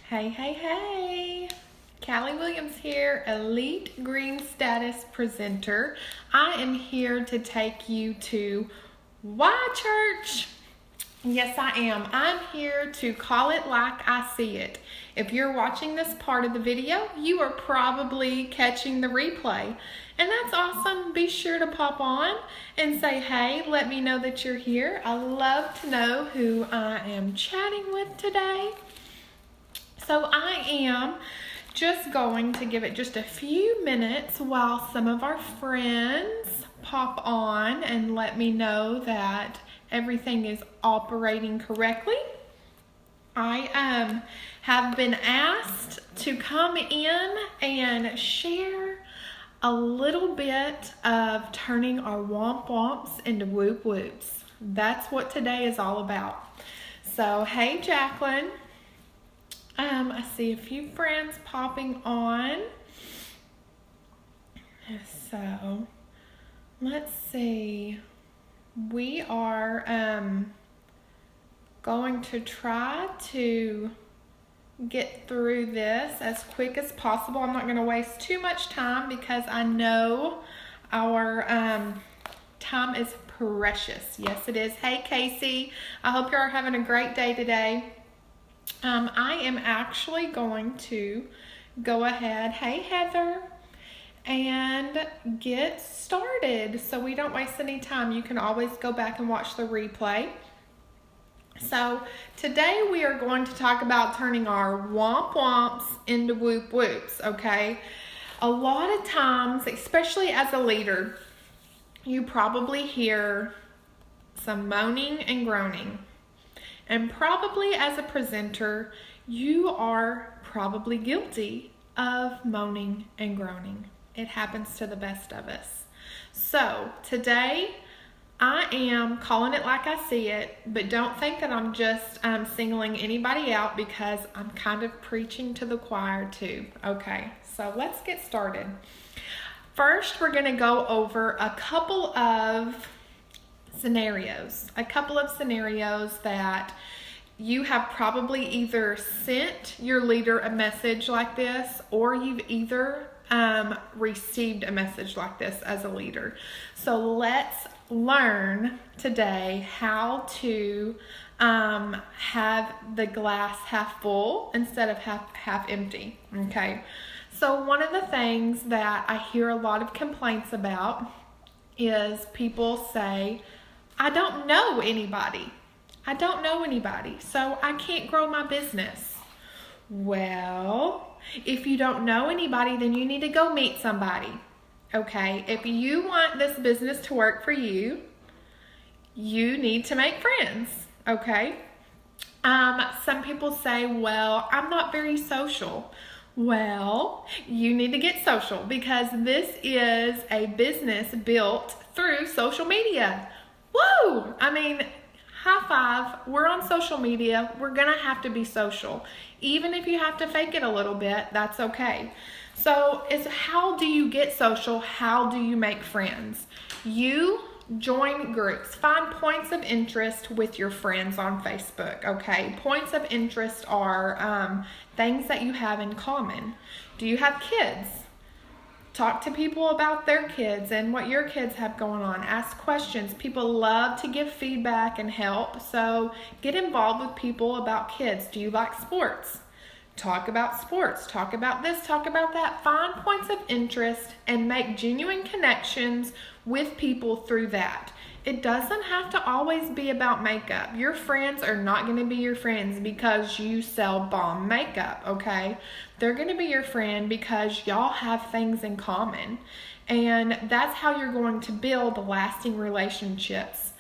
Hey, hey, hey. Callie Williams here, Elite Green Status Presenter. I am here to take you to Why Church? Yes, I am. I'm here to call it like I see it. If you're watching this part of the video, you are probably catching the replay. And that's awesome. Be sure to pop on and say, hey, let me know that you're here. I love to know who I am chatting with today. So I am just going to give it just a few minutes while some of our friends pop on and let me know that everything is operating correctly. I have been asked to come in and share a little bit of turning our Whomp-Whomps into Whoop-Whoops. That's what today is all about. So, hey Jacqueline. I see a few friends popping on. So, let's see. We are going to try to get through this as quick as possible. I'm not going to waste too much time because I know our time is precious. Yes, it is. Hey, Casey. I hope you're having a great day today. I am actually going to go ahead, hey Heather, and get started so we don't waste any time. You can always go back and watch the replay. So today we are going to talk about turning our Whomp-Whomps into Whoop-Whoops, okay? A lot of times, especially as a leader, you probably hear some moaning and groaning. And probably as a presenter, you are probably guilty of moaning and groaning. It happens to the best of us. So today, I am calling it like I see it, but don't think that I'm just singling anybody out because I'm kind of preaching to the choir too. Okay, so let's get started. First, we're gonna go over a couple of scenarios that you have probably either sent your leader a message like this or you've either received a message like this as a leader. So let's learn today how to have the glass half full instead of half empty. Okay, so one of the things that I hear a lot of complaints about is people say, I don't know anybody, so I can't grow my business. Well, if you don't know anybody, then you need to go meet somebody, okay? If you want this business to work for you, you need to make friends, okay? Some people say, well, I'm not very social. Well, you need to get social because this is a business built through social media. Woo! I mean, high five. We're on social media. We're going to have to be social. Even if you have to fake it a little bit, that's okay. So it's how do you get social? How do you make friends? You join groups. Find points of interest with your friends on Facebook, okay? Points of interest are things that you have in common. Do you have kids? Talk to people about their kids and what your kids have going on. Ask questions. People love to give feedback and help, so get involved with people about kids. Do you like sports? Talk about sports. Talk about this, talk about that. Find points of interest and make genuine connections with people through that. It doesn't have to always be about makeup. Your friends are not going to be your friends because you sell bomb makeup, okay? They're going to be your friend because y'all have things in common. And that's how you're going to build lasting relationships.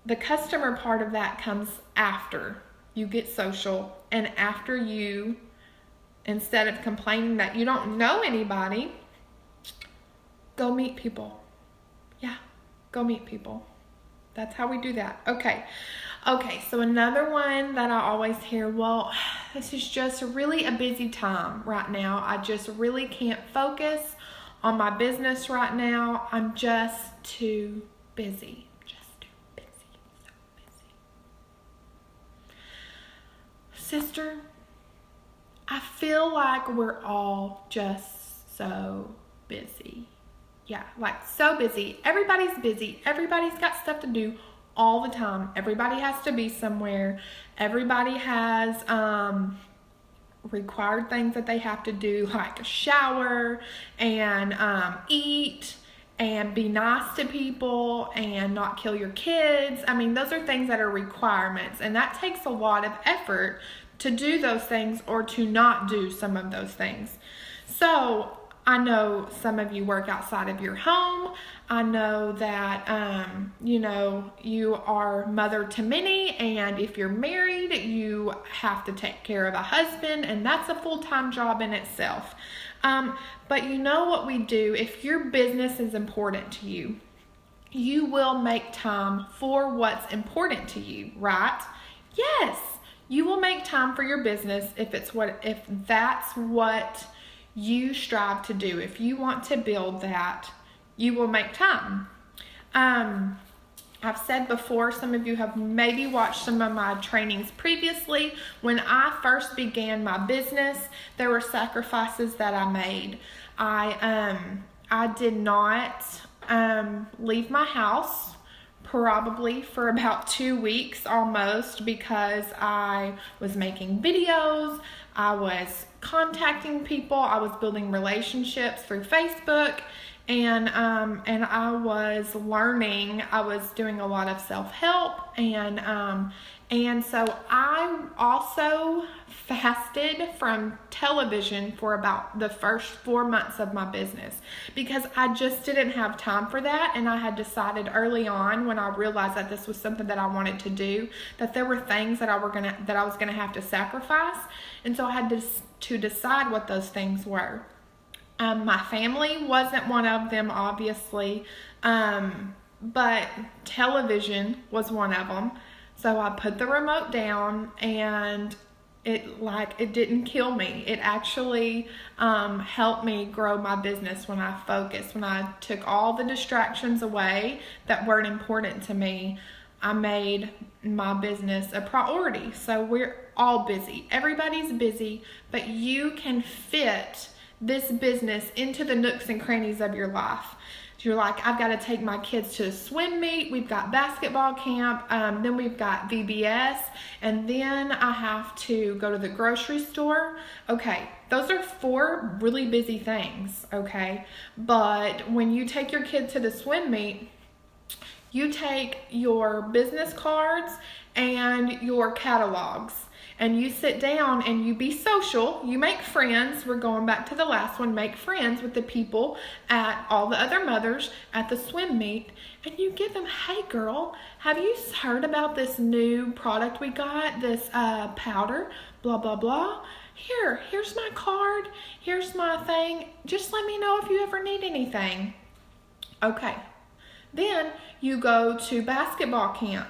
The customer part of that comes after you get social and after you, instead of complaining that you don't know anybody, go meet people. Yeah. Go meet people. That's how we do that. Okay, so another one that I always hear, well, this is just really a busy time right now. I just really can't focus on my business right now. I'm just too busy. So busy. Sister, I feel like we're all just so busy. Yeah, like so busy. Everybody's busy. Everybody's got stuff to do all the time. Everybody has to be somewhere. Everybody has required things that they have to do, like shower and eat and be nice to people and not kill your kids. I mean, those are things that are requirements, and that takes a lot of effort to do those things or to not do some of those things. So I know some of you work outside of your home. I know that, you are mother to many, and if you're married, you have to take care of a husband, and that's a full-time job in itself. But you know what we do, if your business is important to you, you will make time for what's important to you, right? Yes, you will make time for your business if that's what you strive to do. If you want to build that, you will make time. I've said before, some of you have maybe watched some of my trainings previously. When I first began my business, there were sacrifices that I made. I did not leave my house probably for about 2 weeks almost, because I was making videos, I was contacting people, I was building relationships through Facebook, and I was learning. I was doing a lot of self-help, and so I also fasted from television for about the first 4 months of my business, because I just didn't have time for that. And I had decided early on, when I realized that this was something that I wanted to do, that there were things that I was gonna have to sacrifice, and so I had to decide what those things were. My family wasn't one of them, obviously, but television was one of them. So I put the remote down, and it didn't kill me. It actually helped me grow my business when I focused. When I took all the distractions away that weren't important to me, I made my business a priority. So we're all busy. Everybody's busy, but you can fit this business into the nooks and crannies of your life. You're like, I've got to take my kids to a swim meet, we've got basketball camp, then we've got VBS, and then I have to go to the grocery store. Okay, those are 4 really busy things, okay? But when you take your kid to the swim meet, you take your business cards and your catalogs, and you sit down and you be social, you make friends. We're going back to the last one, make friends with the people at all the other mothers at the swim meet, and you give them, hey girl, have you heard about this new product we got, this powder, blah, blah, blah. Here's my card, here's my thing, just let me know if you ever need anything. Okay, then you go to basketball camp,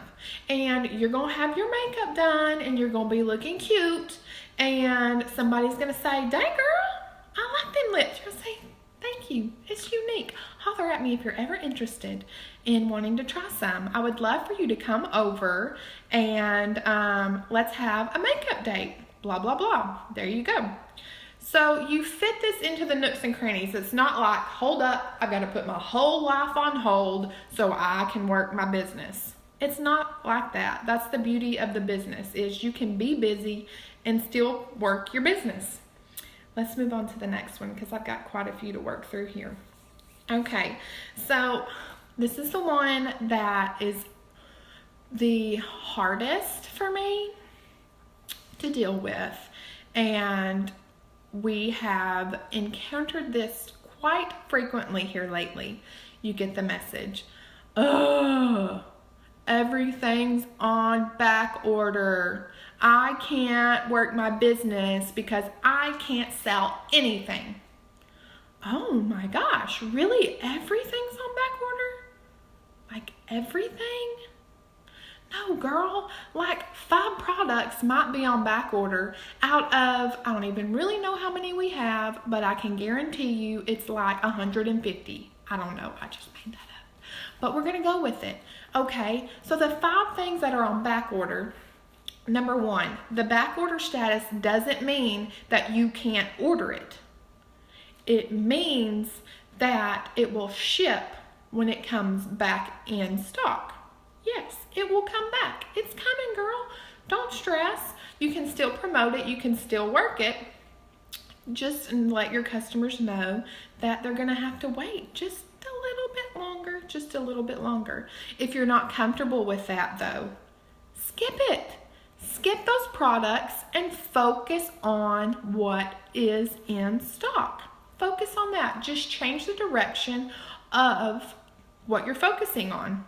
and you're going to have your makeup done, and you're going to be looking cute, and somebody's going to say, dang girl, I like them lips. You're going to say, thank you, it's unique. Holler at me if you're ever interested in wanting to try some. I would love for you to come over, and let's have a makeup date, blah, blah, blah. There you go. So you fit this into the nooks and crannies. It's not like, hold up, I've got to put my whole life on hold so I can work my business. It's not like that. That's the beauty of the business, is you can be busy and still work your business. Let's move on to the next one, because I've got quite a few to work through here. Okay, so this is the one that is the hardest for me to deal with, and we have encountered this quite frequently here lately. You get the message, ugh, everything's on back order. I can't work my business because I can't sell anything. Oh my gosh, really? Everything's on back order? Like everything? No, girl, like 5 products might be on back order out of, I don't even really know how many we have, but I can guarantee you it's like 150. I don't know, I just made that up. But we're gonna go with it. Okay, so the 5 things that are on back order Number one, the back order status doesn't mean that you can't order it. It means that it will ship when it comes back in stock. Yes, it will come back. It's coming, girl. Don't stress. You can still promote it. You can still work it. Just let your customers know that they're going to have to wait just a little bit longer, just a little bit longer. If you're not comfortable with that though, skip it. Skip those products and focus on what is in stock. Focus on that. Just change the direction of what you're focusing on.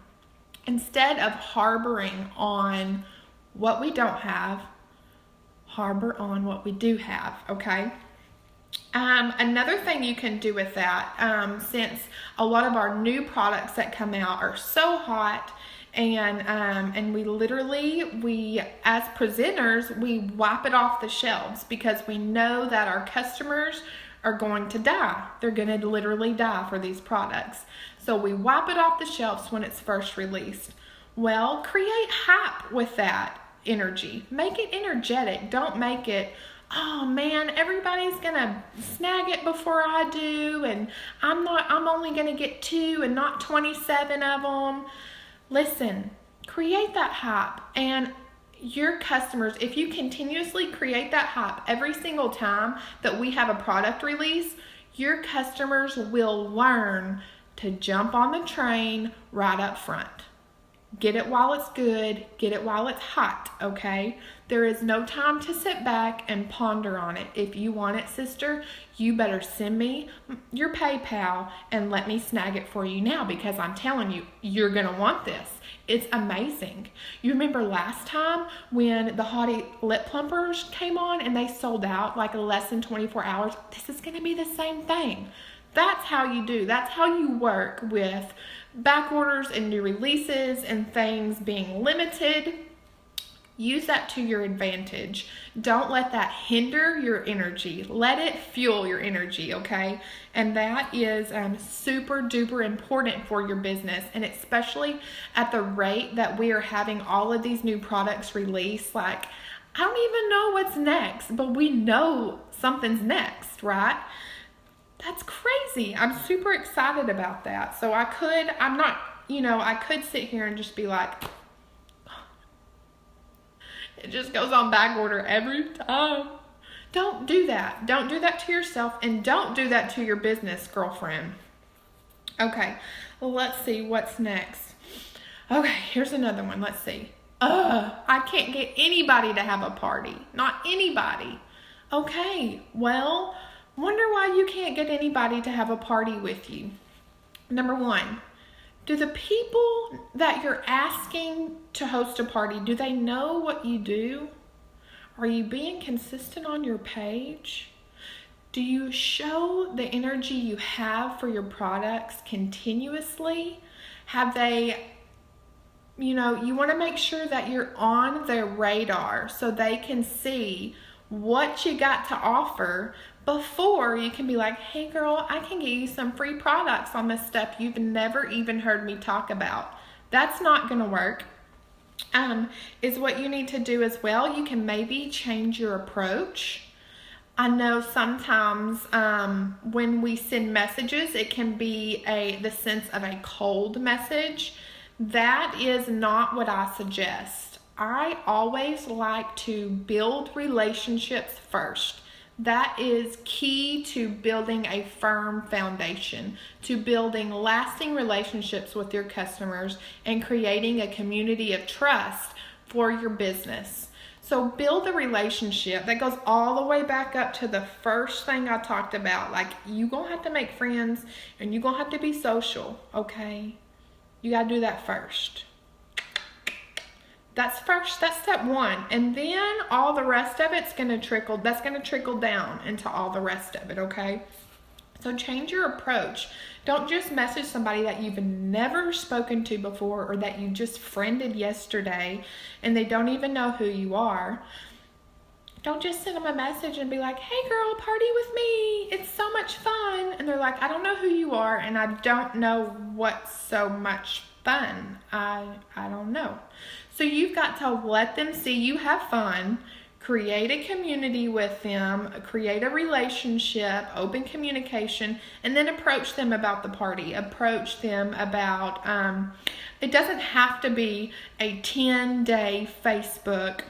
Instead of harboring on what we don't have, harbor on what we do have, okay? Another thing you can do with that, since a lot of our new products that come out are so hot, and we literally, as presenters, we wipe it off the shelves because we know that our customers are going to die. They're going to literally die for these products. So we wipe it off the shelves when it's first released. Well, create hype with that energy. Make it energetic. Don't make it, oh man, everybody's gonna snag it before I do, and I'm only gonna get 2 and not 27 of them. Listen, create that hype, and your customers, if you continuously create that hype every single time that we have a product release, your customers will learn to jump on the train right up front. Get it while it's good, get it while it's hot, okay? There is no time to sit back and ponder on it. If you want it, sister, you better send me your PayPal and let me snag it for you now, because I'm telling you, you're gonna want this. It's amazing. You remember last time when the Haughty Lip Plumpers came on and they sold out like less than 24 hours? This is gonna be the same thing. That's how you do. That's how you work with back orders and new releases and things being limited. Use that to your advantage. Don't let that hinder your energy. Let it fuel your energy, okay? And that is super duper important for your business, and especially at the rate that we are having all of these new products released. Like, I don't even know what's next, but we know something's next, right? That's crazy. I'm super excited about that. So I could sit here and just be like, it just goes on back order every time. Don't do that. Don't do that to yourself, and don't do that to your business, girlfriend. Okay, well, let's see what's next. Okay, here's another one. Let's see. I can't get anybody to have a party. Not anybody. Okay, well, wonder why you can't get anybody to have a party with you. Number one, do the people that you're asking to host a party, do they know what you do? Are you being consistent on your page? Do you show the energy you have for your products continuously? Have they, you want to make sure that you're on their radar so they can see what you got to offer before you can be like, hey girl, I can get you some free products on this stuff you've never even heard me talk about. That's not going to work. Is what you need to do as well. You can maybe change your approach. I know sometimes when we send messages, it can be the sense of a cold message. That is not what I suggest. I always like to build relationships first. That is key to building a firm foundation, to building lasting relationships with your customers and creating a community of trust for your business. So build a relationship that goes all the way back up to the first thing I talked about. Like, you're going to have to make friends and you're going to have to be social, okay? You got to do that first. That's step one. And then all the rest of it's going to trickle down into all the rest of it, okay? So change your approach. Don't just message somebody that you've never spoken to before or that you just friended yesterday and they don't even know who you are. Don't just send them a message and be like, hey girl, party with me. It's so much fun. And they're like, I don't know who you are and I don't know what's so much fun fun. I don't know. So you've got to let them see you have fun, create a community with them, create a relationship, open communication, and then approach them about the party. Approach them about, it doesn't have to be a 10-day Facebook.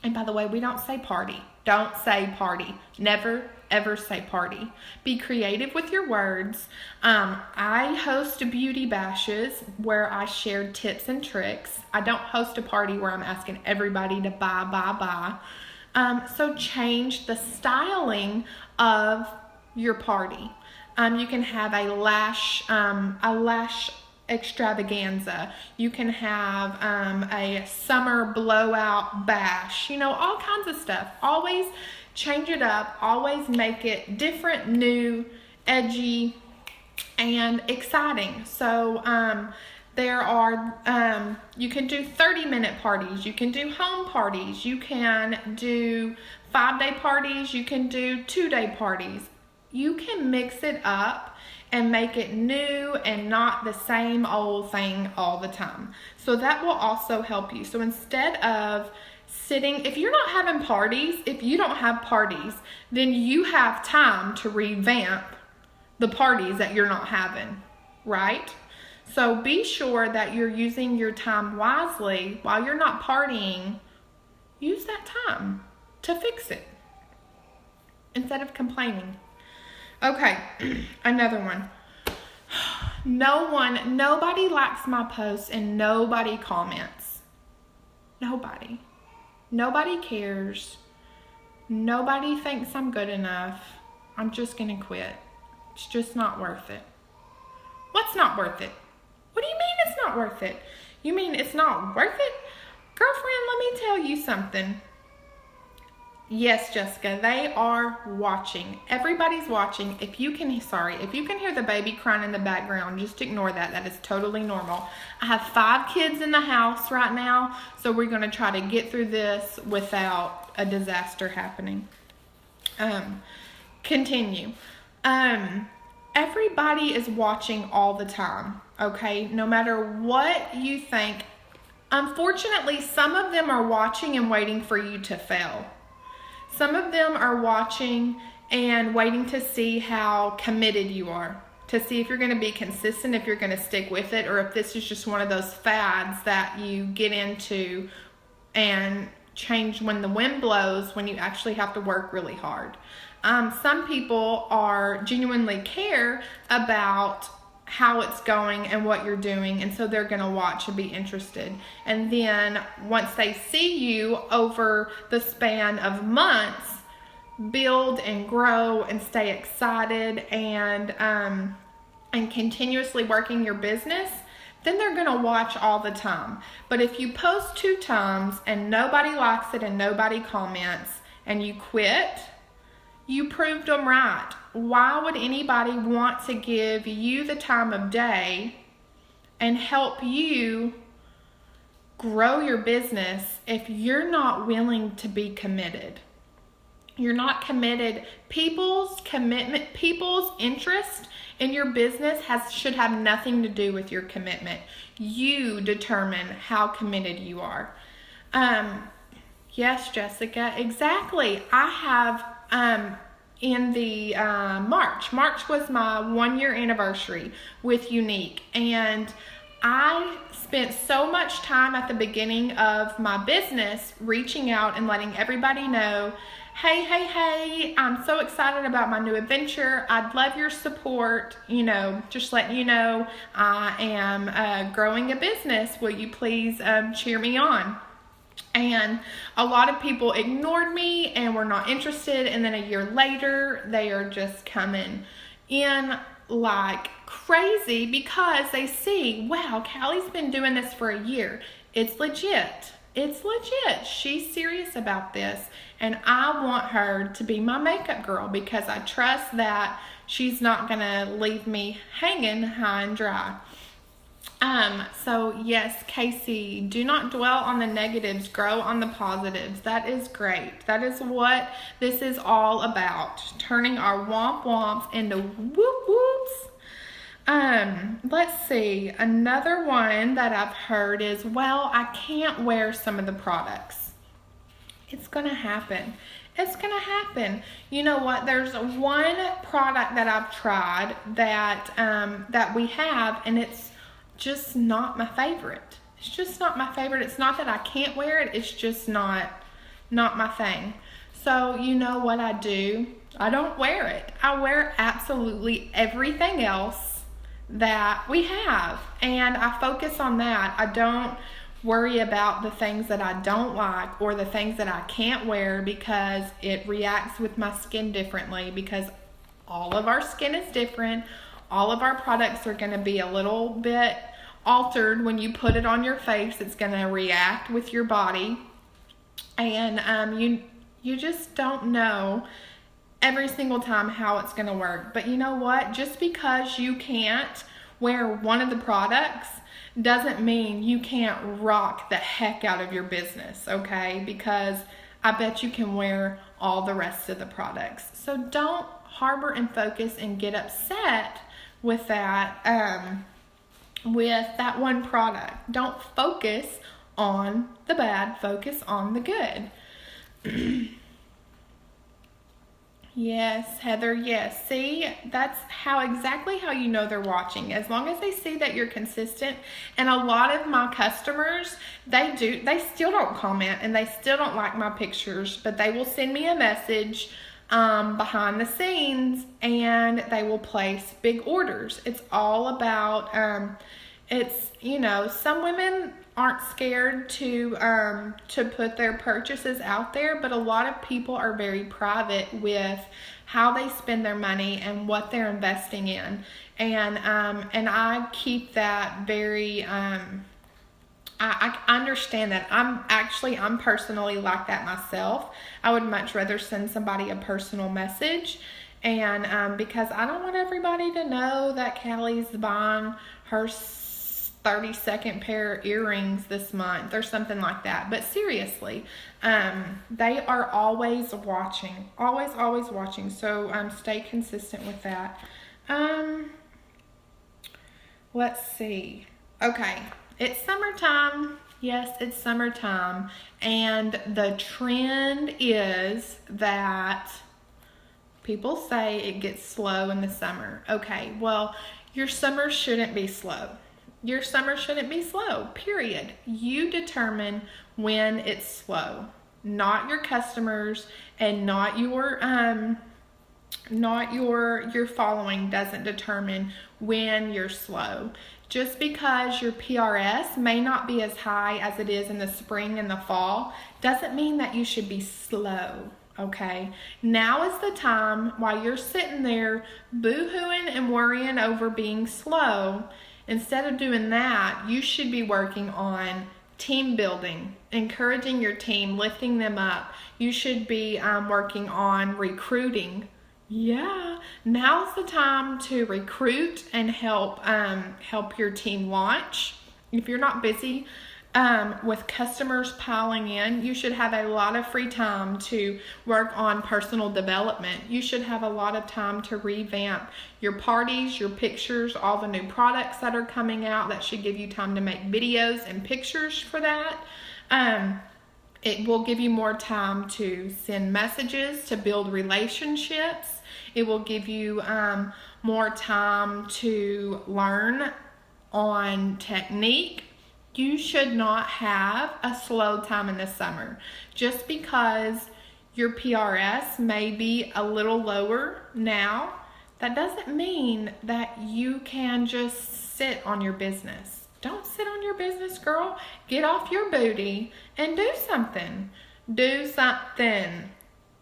And by the way, we don't say party. Don't say party. Never, ever say party. Be creative with your words. I host beauty bashes where I share tips and tricks. I don't host a party where I'm asking everybody to buy. So change the styling of your party. You can have a lash extravaganza. You can have a summer blowout bash. All kinds of stuff. Always change it up. Always make it different, new, edgy, and exciting. So there are, you can do 30-minute parties. You can do home parties. You can do 5-day parties. You can do 2-day parties. You can mix it up and make it new and not the same old thing all the time. So that will also help you. So instead of sitting, if you're not having parties, if you don't have parties, then you have time to revamp the parties that you're not having, right? So be sure that you're using your time wisely. While you're not partying, use that time to fix it instead of complaining. Okay, another one. Nobody likes my posts and nobody comments. Nobody. Nobody cares. Nobody thinks I'm good enough. I'm just gonna quit. It's just not worth it. What's not worth it? What do you mean it's not worth it? You mean it's not worth it? Girlfriend, let me tell you something. Yes, Jessica, they are watching. Everybody's watching. If you can hear the baby crying in the background, just ignore that. That is totally normal. I have 5 kids in the house right now, so we're going to try to get through this without a disaster happening. Continue. Everybody is watching all the time, okay? No matter what you think. Unfortunately, some of them are watching and waiting for you to fail. Some of them are watching and waiting to see how committed you are, to see if you're going to be consistent, if you're going to stick with it, or if this is just one of those fads that you get into and change when the wind blows, when you actually have to work really hard. Some people are genuinely care about how it's going and what you're doing, and so they're going to watch and be interested. And then once they see you over the span of months build and grow and stay excited and continuously working your business, then they're going to watch all the time. But if you post 2 times and nobody likes it and nobody comments and you quit, you proved them right. Why would anybody want to give you the time of day and help you grow your business if you're not willing to be committed? You're not committed. People's commitment, people's interest in your business should have nothing to do with your commitment. You determine how committed you are. Yes, Jessica, exactly. I have in the March was my 1-year anniversary with Unique, and I spent so much time at the beginning of my business reaching out and letting everybody know, hey, I'm so excited about my new adventure. I'd love your support. Just letting you know I am growing a business. Will you please cheer me on? And a lot of people ignored me and were not interested. And then a year later, they are just coming in like crazy because they see, wow, Callie's been doing this for a year. It's legit. It's legit. She's serious about this. And I want her to be my makeup girl because I trust that she's not going to leave me hanging high and dry. So yes, Casey, do not dwell on the negatives, grow on the positives. That is great. That is what this is all about. Turning our Whomp-Whomps into Whoop-Whoops. Let's see. Another one that I've heard is, well, I can't wear some of the products. It's gonna happen. It's gonna happen. You know what? There's one product that I've tried that we have, and it's just not my favorite. It's just not my favorite. It's not that I can't wear it. It's just not my thing. So you know what I do? I don't wear it. I wear absolutely everything else that we have, and I focus on that. I don't worry about the things that I don't like or the things that I can't wear, because it reacts with my skin differently, because all of our skin is different. All of our products are going to be a little bit altered when you put it on your face. It's going to react with your body, and you just don't know every single time how it's going to work. But you know what? Just because you can't wear one of the products doesn't mean you can't rock the heck out of your business, okay? Because I bet you can wear all the rest of the products. So don't harbor and focus and get upset with that one product. Don't focus on the bad, focus on the good. Yes, Heather, yes. See, that's exactly how you know they're watching. As long as they see that you're consistent. And a lot of my customers, they still don't comment and they still don't like my pictures, but they will send me a message behind the scenes, and they will place big orders. It's all about, some women aren't scared to put their purchases out there, but a lot of people are very private with how they spend their money and what they're investing in, and I keep that very. I understand that. I'm personally like that myself. I would much rather send somebody a personal message, and because I don't want everybody to know that Callie's buying her 32nd pair of earrings this month or something like that. But seriously, they are always watching, always watching. So stay consistent with that. Let's see. Okay, it's summertime. Yes, it's summertime, and the trend is that people say it gets slow in the summer. Okay, well, your summer shouldn't be slow. Your summer shouldn't be slow, period. You determine when it's slow, not your customers, and not your following doesn't determine when you're slow. Just because your PRS may not be as high as it is in the spring and the fall doesn't mean that you should be slow. Okay, now is the time while you're sitting there boo-hooing and worrying over being slow. Instead of doing that, you should be working on team building, encouraging your team, lifting them up. You should be working on recruiting. Yeah, now's the time to recruit and help your team launch. If you're not busy with customers piling in, you should have a lot of free time to work on personal development. You should have a lot of time to revamp your parties, your pictures, all the new products that are coming out. That should give you time to make videos and pictures for that. It will give you more time to send messages, to build relationships. It will give you more time to learn on technique. You should not have a slow time in the summer. Just because your PRS may be a little lower now, that doesn't mean that you can just sit on your business. Don't sit on your business, girl. Get off your booty and do something. Do something.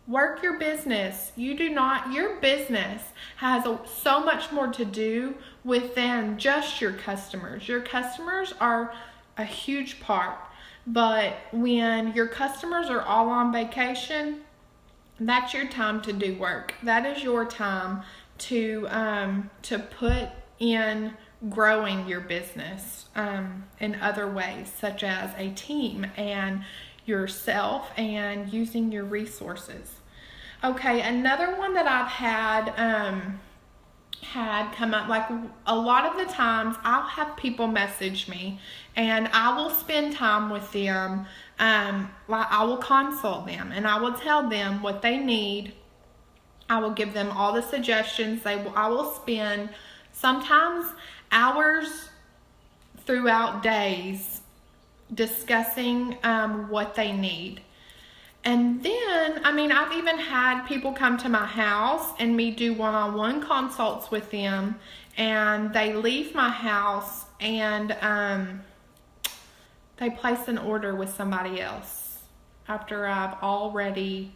Work your business. Your business has so much more to do with than just your customers. Your customers are a huge part, but when your customers are all on vacation, that's your time to do work. That is your time to put in growing your business in other ways, such as a team and yourself and using your resources. Okay, another one that I've had had come up, like a lot of the times I'll have people message me and I will spend time with them. Like I will consult them and I will tell them what they need. I will give them all the suggestions. I will spend sometimes hours throughout days discussing what they need. And then, I mean, I've even had people come to my house and me do one-on-one consults with them, and they leave my house and they place an order with somebody else after I've already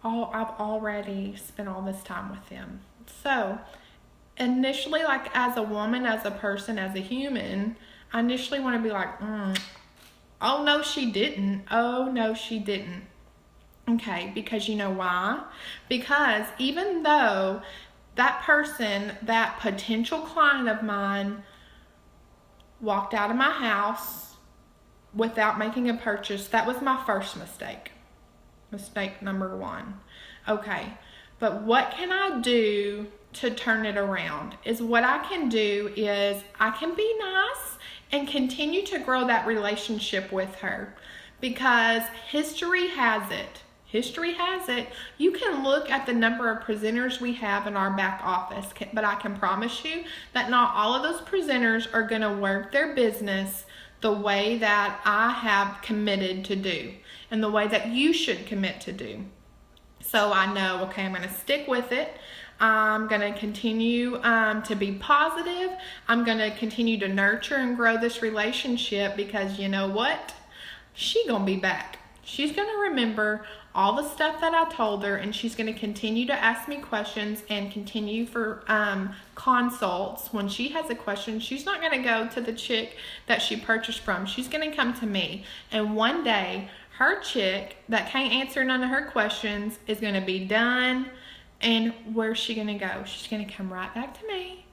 spent all this time with them. So initially, like as a woman, as a person, as a human, I initially want to be like, oh no she didn't, oh no she didn't. Okay, because you know why? Because even though that person, that potential client of mine, walked out of my house without making a purchase, that was my first mistake. Mistake number one. Okay, but what can I do to turn it around? Is what I can do is I can be nice and continue to grow that relationship with her, because history has it. History has it. You can look at the number of presenters we have in our back office, but I can promise you that not all of those presenters are going to work their business the way that I have committed to do and the way that you should commit to do. So I know, okay, I'm going to stick with it. I'm going to continue to be positive. I'm going to continue to nurture and grow this relationship, because you know what? She's going to be back. She's going to remember all the stuff that I told her, and she's going to continue to ask me questions and continue for consults. When she has a question, she's not going to go to the chick that she purchased from. She's going to come to me. And one day, her chick that can't answer none of her questions is going to be done. And where's she going to go? She's going to come right back to me,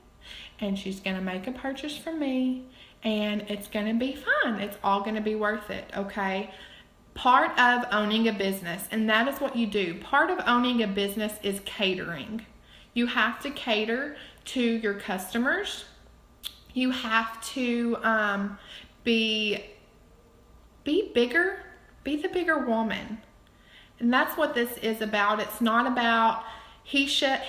and she's going to make a purchase from me, and it's going to be fine. It's all going to be worth it, okay? Part of owning a business, and that is what you do. Part of owning a business is catering. You have to cater to your customers. You have to be bigger, be the bigger woman. And that's what this is about. It's not about he said,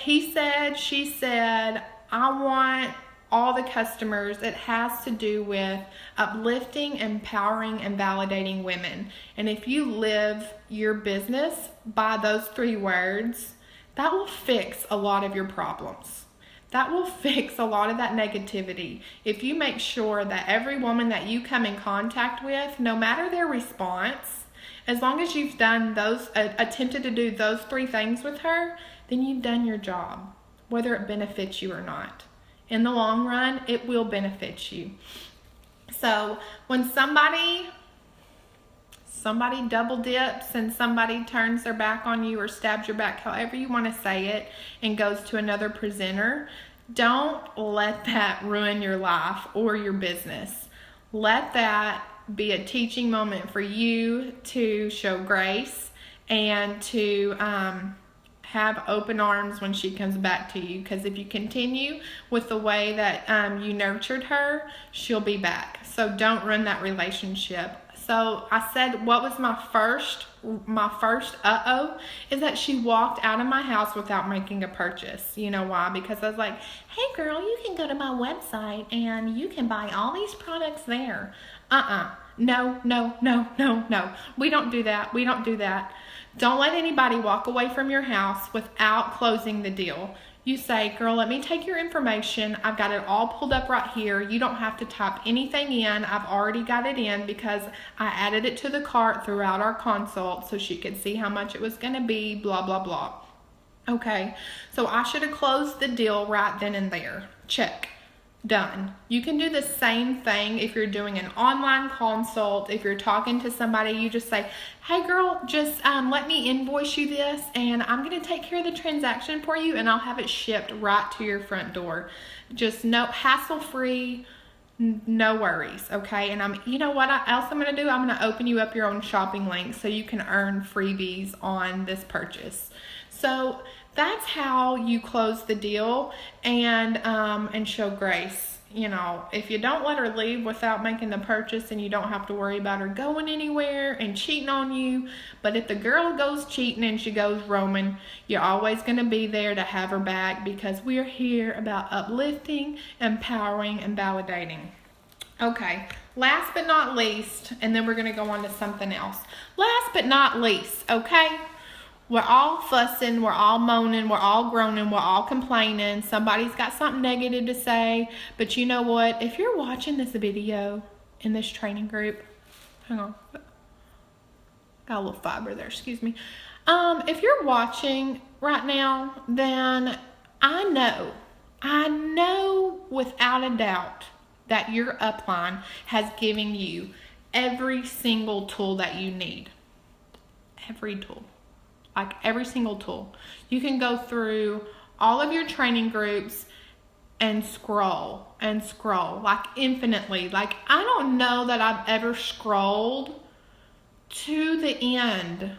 she said. I want all the customers. It has to do with uplifting, empowering, and validating women. And if you live your business by those 3 words, that will fix a lot of your problems. That will fix a lot of that negativity. If you make sure that every woman that you come in contact with, no matter their response, as long as you've done those, attempted to do those 3 things with her, then you've done your job, whether it benefits you or not. In the long run, it will benefit you. So when somebody double dips and somebody turns their back on you or stabs your back, however you want to say it, and goes to another presenter, don't let that ruin your life or your business. Let that be a teaching moment for you to show grace and to have open arms when she comes back to you, because if you continue with the way that you nurtured her, she'll be back. So don't ruin that relationship. So I said, what was my first is that she walked out of my house without making a purchase. You know why? Because I was like, hey girl, you can go to my website and you can buy all these products there. No. We don't do that. Don't let anybody walk away from your house without closing the deal. You say, girl, let me take your information. I've got it all pulled up right here. You don't have to type anything in. I've already got it in because I added it to the cart throughout our consult so she could see how much it was going to be, blah, blah, blah. Okay, so I should have closed the deal right then and there. Check. Done. You can do the same thing if you're doing an online consult. If you're talking to somebody, you just say, hey girl, just let me invoice you this and I'm going to take care of the transaction for you and I'll have it shipped right to your front door. Just no hassle free, no worries, okay? And you know what else I'm going to do? I'm going to open you up your own shopping link so you can earn freebies on this purchase. So that's how you close the deal and show grace. You know, if you don't let her leave without making the purchase, and you don't have to worry about her going anywhere and cheating on you. But if the girl goes cheating and she goes roaming, you're always going to be there to have her back, because we're here about uplifting, empowering, and validating. Okay, last but not least, and then we're going to go on to something else. Last but not least, okay? We're all fussing, we're all moaning, we're all groaning, we're all complaining. Somebody's got something negative to say. But you know what? If you're watching this video in this training group, hang on, got a little fiber there, excuse me. If you're watching right now, then I know without a doubt that your upline has given you every single tool that you need. Every tool. Like every single tool. You can go through all of your training groups and scroll like infinitely. Like, I don't know that I've ever scrolled to the end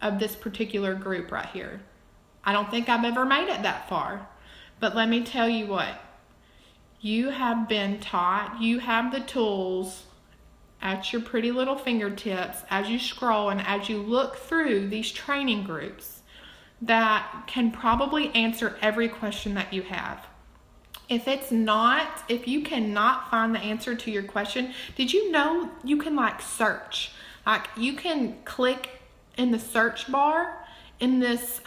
of this particular group right here. I don't think I've ever made it that far. But let me tell you what, you have been taught, you have the tools at your pretty little fingertips as you scroll and as you look through these training groups that can probably answer every question that you have. If you cannot find the answer to your question, did you know you can like search? Like, you can click in the search bar in this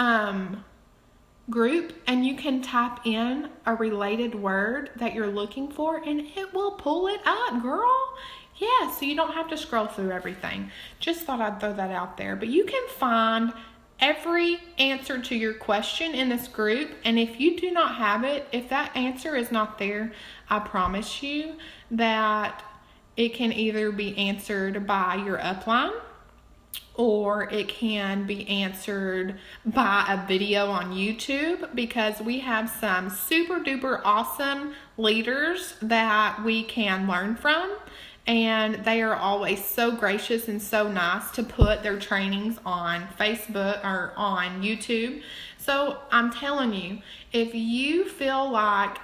group and you can type in a related word that you're looking for and it will pull it up, girl. Yeah, so you don't have to scroll through everything. Just thought I'd throw that out there. But you can find every answer to your question in this group. And if you do not have it, if that answer is not there, I promise you that it can either be answered by your upline, or it can be answered by a video on YouTube, because we have some super duper awesome leaders that we can learn from. And they are always so gracious and so nice to put their trainings on Facebook or on YouTube. So I'm telling you, if you feel like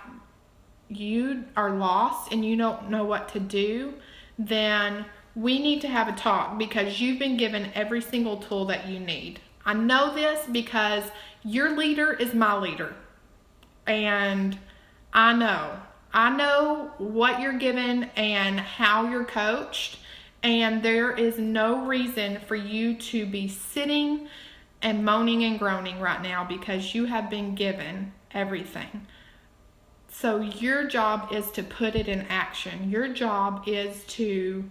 you are lost and you don't know what to do, then we need to have a talk, because you've been given every single tool that you need. I know this because your leader is my leader. And I know what you're given and how you're coached, and there is no reason for you to be sitting and moaning and groaning right now, because you have been given everything. So your job is to put it in action. Your job is to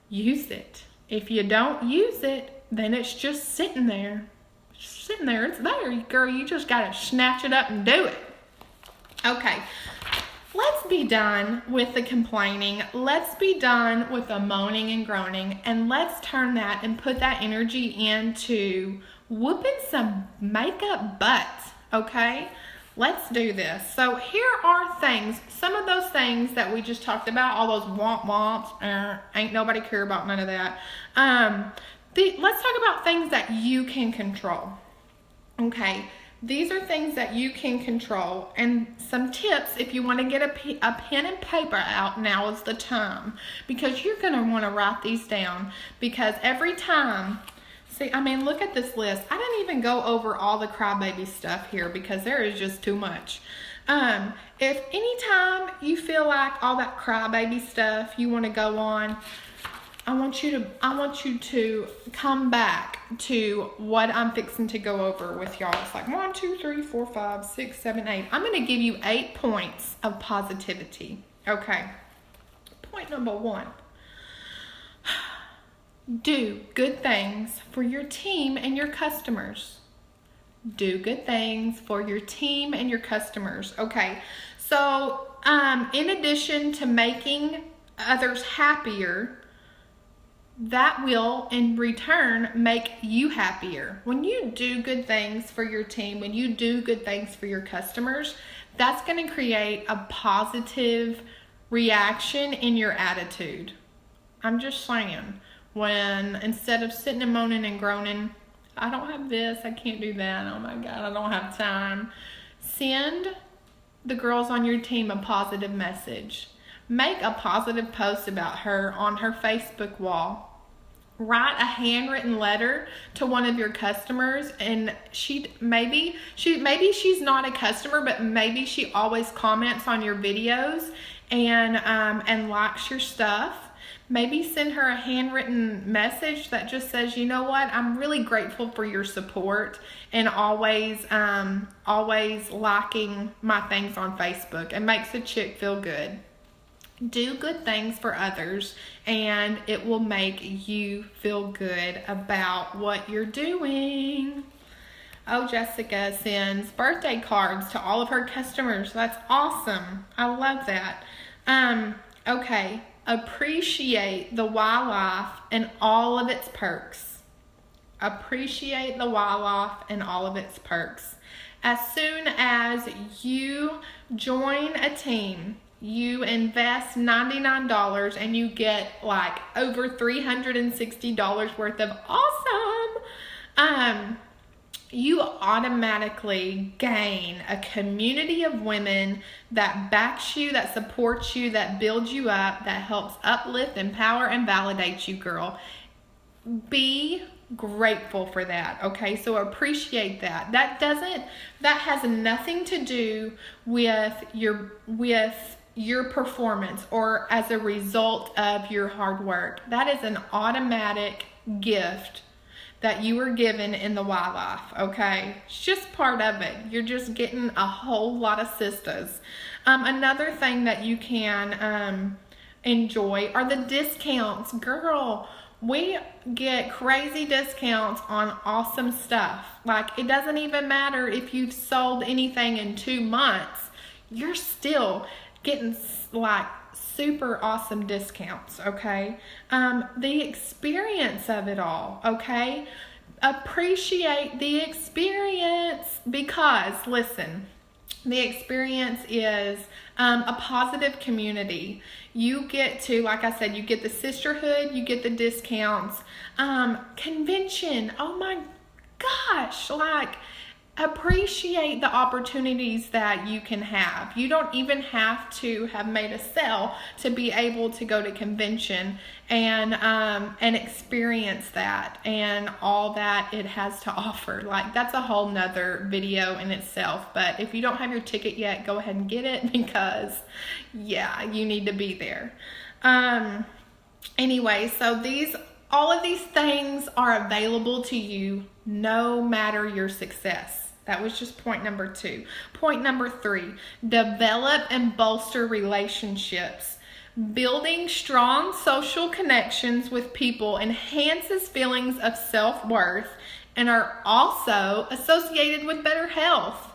use it. If you don't use it, then it's just sitting there. It's there, girl. You just gotta snatch it up and do it. Okay. Let's be done with the complaining. Let's be done with the moaning and groaning. And let's turn that and put that energy into whooping some makeup butts, okay? Let's do this. So here are things, some of those things that we just talked about, all those whomp-whomps, ain't nobody care about none of that. Let's talk about things that you can control, okay? These are things that you can control, and some tips if you want to get a pen and paper out, now is the time, because you're going to want to write these down, because every time, see, I mean, look at this list. I didn't even go over all the crybaby stuff here because there is just too much. If anytime you feel like all that crybaby stuff you want to go on, I want you to come back to what I'm fixing to go over with y'all. It's like 1, 2, 3, 4, 5, 6, 7, 8. I'm going to give you 8 points of positivity. Okay. Point number 1. Do good things for your team and your customers. Do good things for your team and your customers. Okay. So, in addition to making others happier, that will in return make you happier. When you do good things for your team, when you do good things for your customers, that's going to create a positive reaction in your attitude. I'm just saying, when instead of sitting and moaning and groaning, I don't have this, I can't do that, oh my God, I don't have time. Send the girls on your team a positive message. Make a positive post about her on her Facebook wall. Write a handwritten letter to one of your customers, and maybe she's not a customer, but maybe she always comments on your videos and likes your stuff. Maybe send her a handwritten message that just says, you know what, I'm really grateful for your support and always liking my things on Facebook. It makes a chick feel good. Do good things for others, and it will make you feel good about what you're doing. Oh, Jessica sends birthday cards to all of her customers. That's awesome. I love that. Okay. Appreciate the wildlife and all of its perks. Appreciate the wildlife and all of its perks. As soon as you join a team, you invest $99 and you get like over $360 worth of awesome. You automatically gain a community of women that backs you, that supports you, that builds you up, that helps uplift, empower, and validate you, girl. Be grateful for that, okay? So appreciate that. That has nothing to do with your performance or as a result of your hard work. That is an automatic gift that you were given in the wildlife, okay? It's just part of it. You're just getting a whole lot of sisters. Another thing that you can enjoy are the discounts. Girl, we get crazy discounts on awesome stuff. Like, it doesn't even matter if you've sold anything in 2 months. You're still getting like super awesome discounts, okay? The experience of it all, okay? Appreciate the experience, because listen, the experience is a positive community. You get to, like I said, you get the sisterhood, you get the discounts, convention, oh my gosh, like, appreciate the opportunities that you can have. You don't even have to have made a sale to be able to go to convention and experience that and all that it has to offer. Like, that's a whole nother video in itself. But if you don't have your ticket yet, go ahead and get it, because yeah, you need to be there. Anyway, so all of these things are available to you no matter your success. That was just point number 2. Point number 3, develop and bolster relationships. Building strong social connections with people enhances feelings of self-worth and are also associated with better health.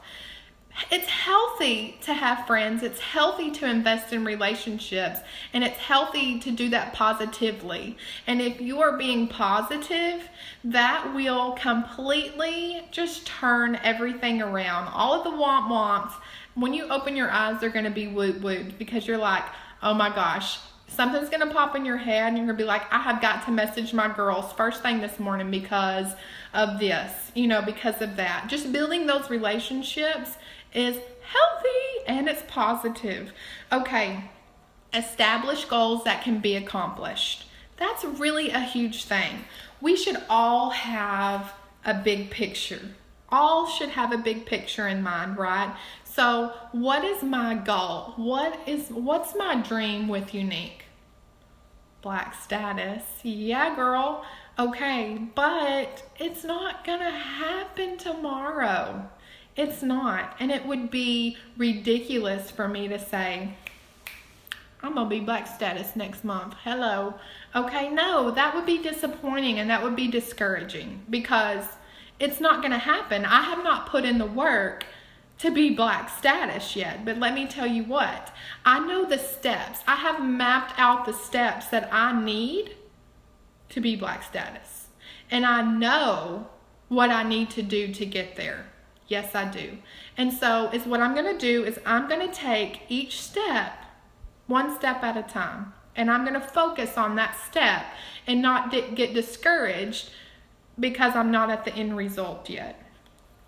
It's healthy to have friends. It's healthy to invest in relationships, and it's healthy to do that positively. And if you are being positive, that will completely just turn everything around. All of the whomp-whomps, when you open your eyes, they're going to be whoop-whoop, because you're like, oh my gosh, something's going to pop in your head, and you're going to be like, I have got to message my girls first thing this morning because of this, because of that. Just building those relationships is healthy and it's positive. Okay, establish goals that can be accomplished. That's really a huge thing. We should all have a big picture. All should have a big picture in mind, right? So what is my goal? What's my dream with Unique? Black status. Yeah, girl. Okay, but it's not gonna happen tomorrow. It's not. And it would be ridiculous for me to say, I'm gonna be black status next month. Hello. Okay, no, that would be disappointing and that would be discouraging, because it's not gonna happen. I have not put in the work to be black status yet, but let me tell you what, I know the steps. I have mapped out the steps that I need to be black status, and I know what I need to do to get there. Yes, I do. And so what I'm going to do is I'm going to take each step one step at a time. And I'm going to focus on that step and not get discouraged because I'm not at the end result yet.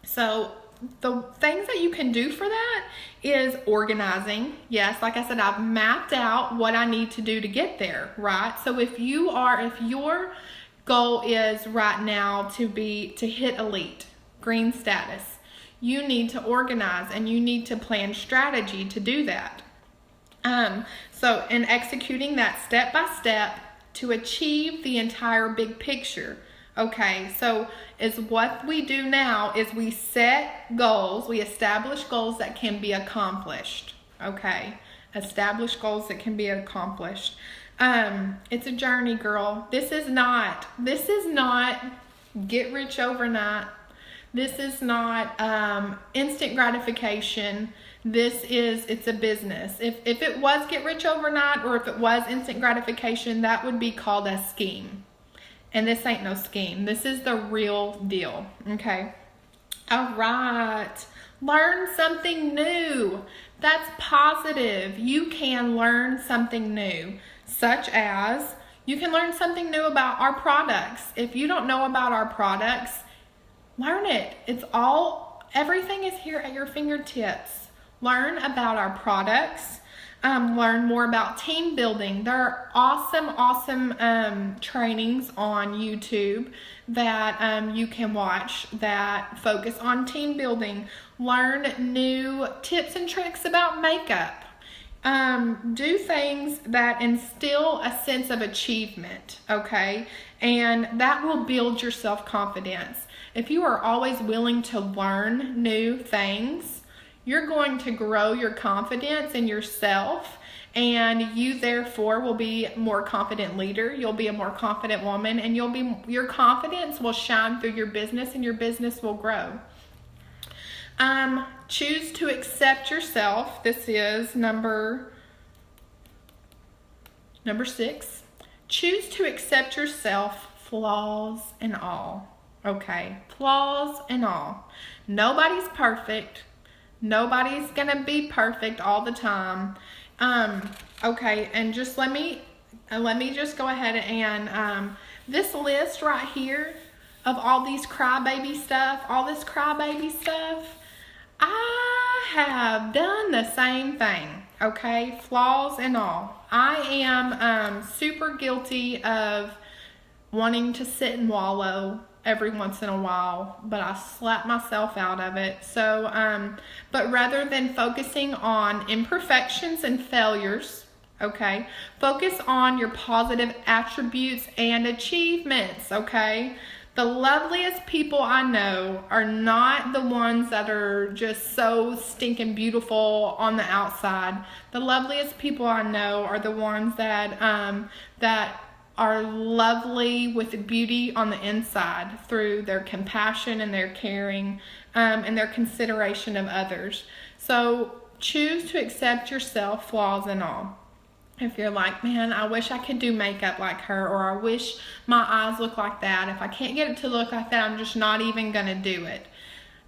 So the things that you can do for that is organizing. Yes, like I said, I've mapped out what I need to do to get there, right? So if your goal is right now to hit elite, green status, you need to organize and you need to plan strategy to do that. So in executing that step by step to achieve the entire big picture. Okay, so what we do now is we set goals, we establish goals that can be accomplished. Okay, establish goals that can be accomplished. It's a journey, girl. This is not get rich overnight. This is not instant gratification. It's a business. If it was get rich overnight or if it was instant gratification, that would be called a scheme. And this ain't no scheme. This is the real deal. Okay. All right. Learn something new. That's positive. You can learn something new, such as you can learn something new about our products. If you don't know about our products, learn it. Everything is here at your fingertips. Learn about our products. Learn more about team building. There are awesome trainings on YouTube that you can watch that focus on team building. Learn new tips and tricks about makeup. Do things that instill a sense of achievement, okay? And that will build your self-confidence. If you are always willing to learn new things, you're going to grow your confidence in yourself, and you therefore will be a more confident leader. You'll be a more confident woman, and your confidence will shine through your business, and your business will grow. Choose to accept yourself. This is number 6. Choose to accept yourself, flaws and all. Okay, flaws and all. Nobody's perfect. Nobody's gonna be perfect all the time. Okay, and just let me just go ahead and this list right here of all these crybaby stuff, I have done the same thing. Okay, flaws and all. I am super guilty of wanting to sit and wallow every once in a while, but I slap myself out of it. So, but rather than focusing on imperfections and failures, okay, focus on your positive attributes and achievements, okay? The loveliest people I know are not the ones that are just so stinking beautiful on the outside. The loveliest people I know are the ones that are lovely with beauty on the inside through their compassion and their caring and their consideration of others. So choose to accept yourself, flaws and all. If you're like, man, I wish I could do makeup like her, or I wish my eyes look like that. If I can't get it to look like that, I'm just not even going to do it.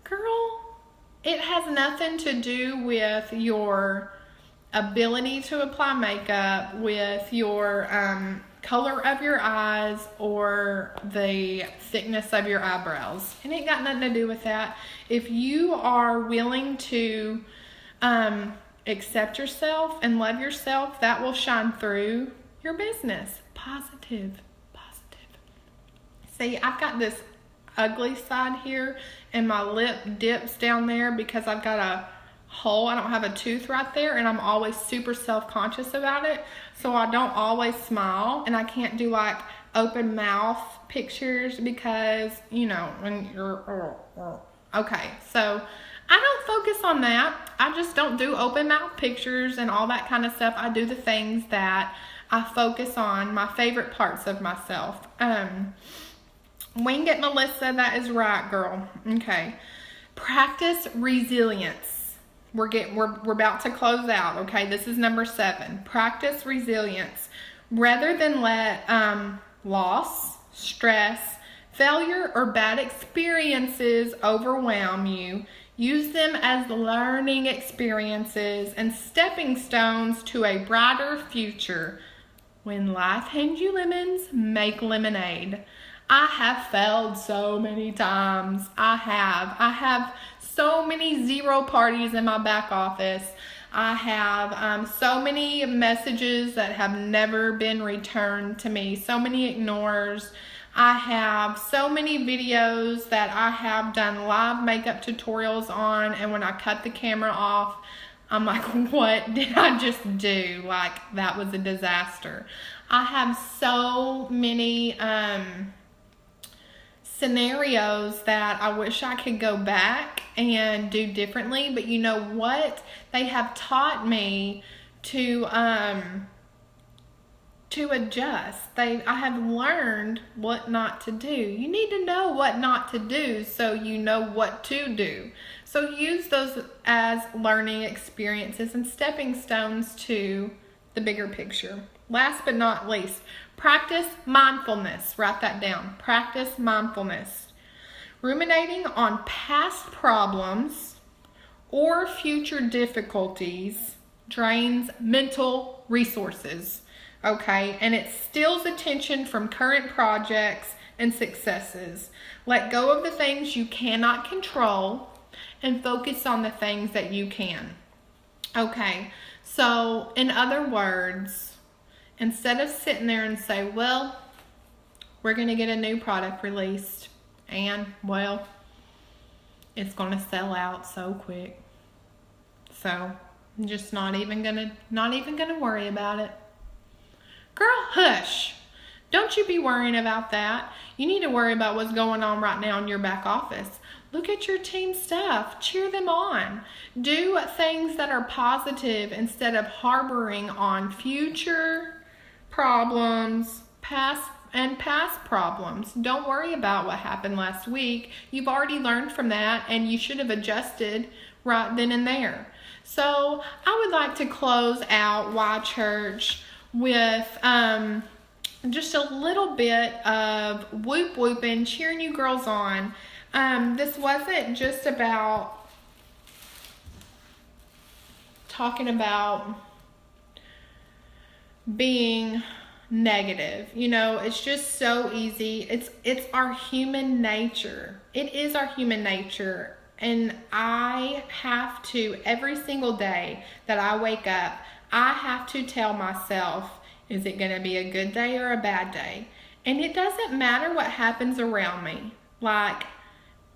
Girl, it has nothing to do with your ability to apply makeup, with your color of your eyes, or the thickness of your eyebrows. It ain't got nothing to do with that. If you are willing to accept yourself and love yourself, that will shine through your business. Positive. See, I've got this ugly side here, and my lip dips down there because I've got a hole. I don't have a tooth right there, and I'm always super self-conscious about it. So I don't always smile, and I can't do like open mouth pictures because, you know, when you're okay. So I don't focus on that. I just don't do open mouth pictures and all that kind of stuff. I do the things that I focus on, my favorite parts of myself. Wing it, Melissa. That is right, girl. Okay. Practice resilience. We're about to close out. Okay. This is number 7. Practice resilience. Rather than let loss, stress, failure, or bad experiences overwhelm you, Use them as learning experiences and stepping stones to a brighter future. When life hands you lemons, make lemonade. I have failed so many times. I have so many zero parties in my back office. I have so many messages that have never been returned to me. So many ignores. I have so many videos that I have done live makeup tutorials on, and when I cut the camera off, I'm like, what did I just do? Like, that was a disaster. I have so many scenarios that I wish I could go back and do differently, but you know what? They have taught me to adjust. I have learned what not to do. You need to know what not to do so you know what to do. So use those as learning experiences and stepping stones to the bigger picture. Last but not least, practice mindfulness. Write that down. Practice mindfulness. Ruminating on past problems or future difficulties drains mental resources. Okay, and it steals attention from current projects and successes. Let go of the things you cannot control and focus on the things that you can. Okay, so in other words, instead of sitting there and say, well, we're going to get a new product released and, well, it's going to sell out so quick. So I'm just not even going to worry about it. Girl, hush. Don't you be worrying about that. You need to worry about what's going on right now in your back office. Look at your team stuff. Cheer them on. Do things that are positive instead of harboring on future problems, past problems. Don't worry about what happened last week. You've already learned from that, and you should have adjusted right then and there. So I would like to close out Why Church with just a little bit of whooping, cheering you girls on. This wasn't just about talking about being negative. You know, it's just so easy. It's our human nature. It is our human nature. And I have to, every single day that I wake up, I have to tell myself, is it going to be a good day or a bad day? And it doesn't matter what happens around me. Like,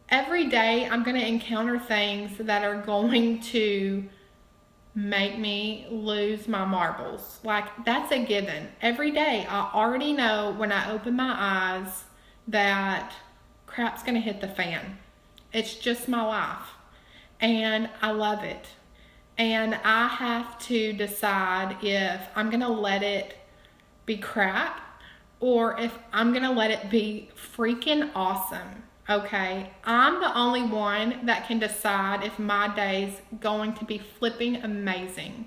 every day I'm going to encounter things that are going to make me lose my marbles. Like, that's a given. Every day I already know when I open my eyes that crap's going to hit the fan. It's just my life. And I love it. And I have to decide if I'm going to let it be crap or if I'm going to let it be freaking awesome. Okay? I'm the only one that can decide if my day's going to be flipping amazing.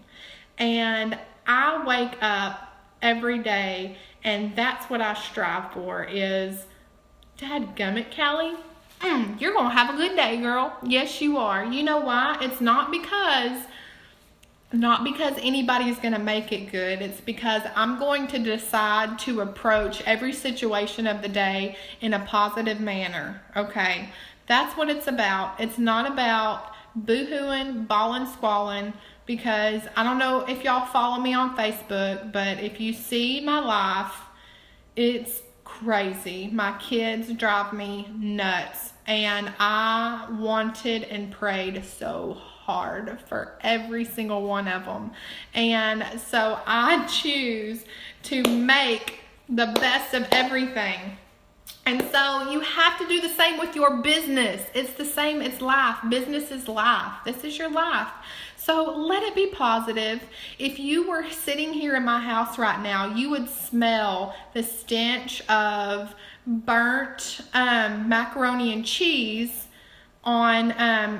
And I wake up every day and that's what I strive for is, dadgummit, Callie, you're going to have a good day, girl. Yes, you are. You know why? It's not because anybody's going to make it good. It's because I'm going to decide to approach every situation of the day in a positive manner. Okay? That's what it's about. It's not about boo-hooing, bawling, squalling, because I don't know if y'all follow me on Facebook, but if you see my life, it's crazy. My kids drive me nuts. And I wanted and prayed so hard for every single one of them. And so I choose to make the best of everything. And so you have to do the same with your business. It's the same. It's life. Business is life. This is your life. So let it be positive. If you were sitting here in my house right now, you would smell the stench of burnt macaroni and cheese on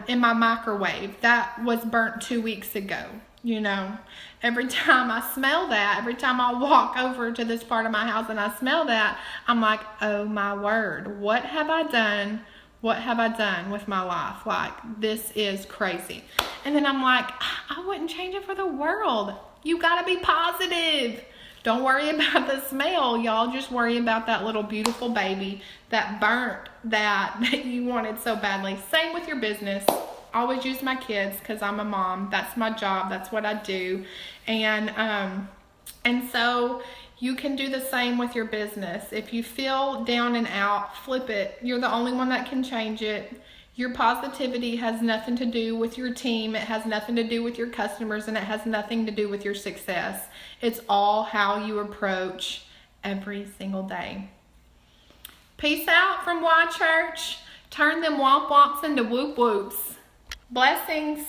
in my microwave that was burnt 2 weeks ago. You know, every time I smell that, every time I walk over to this part of my house and I smell that, I'm like, oh my word, what have I done What have I done with my life? Like, this is crazy. And then I'm like, I wouldn't change it for the world. You gotta be positive. Don't worry about the smell, y'all. Just worry about that little beautiful baby that burnt that you wanted so badly. Same with your business. Always use my kids because I'm a mom. That's my job. That's what I do. And so you can do the same with your business. If you feel down and out, flip it. You're the only one that can change it. Your positivity has nothing to do with your team. It has nothing to do with your customers, and it has nothing to do with your success. It's all how you approach every single day. Peace out from Y Church. Turn them Whomp-Whomps into Whoop-Whoops. Blessings.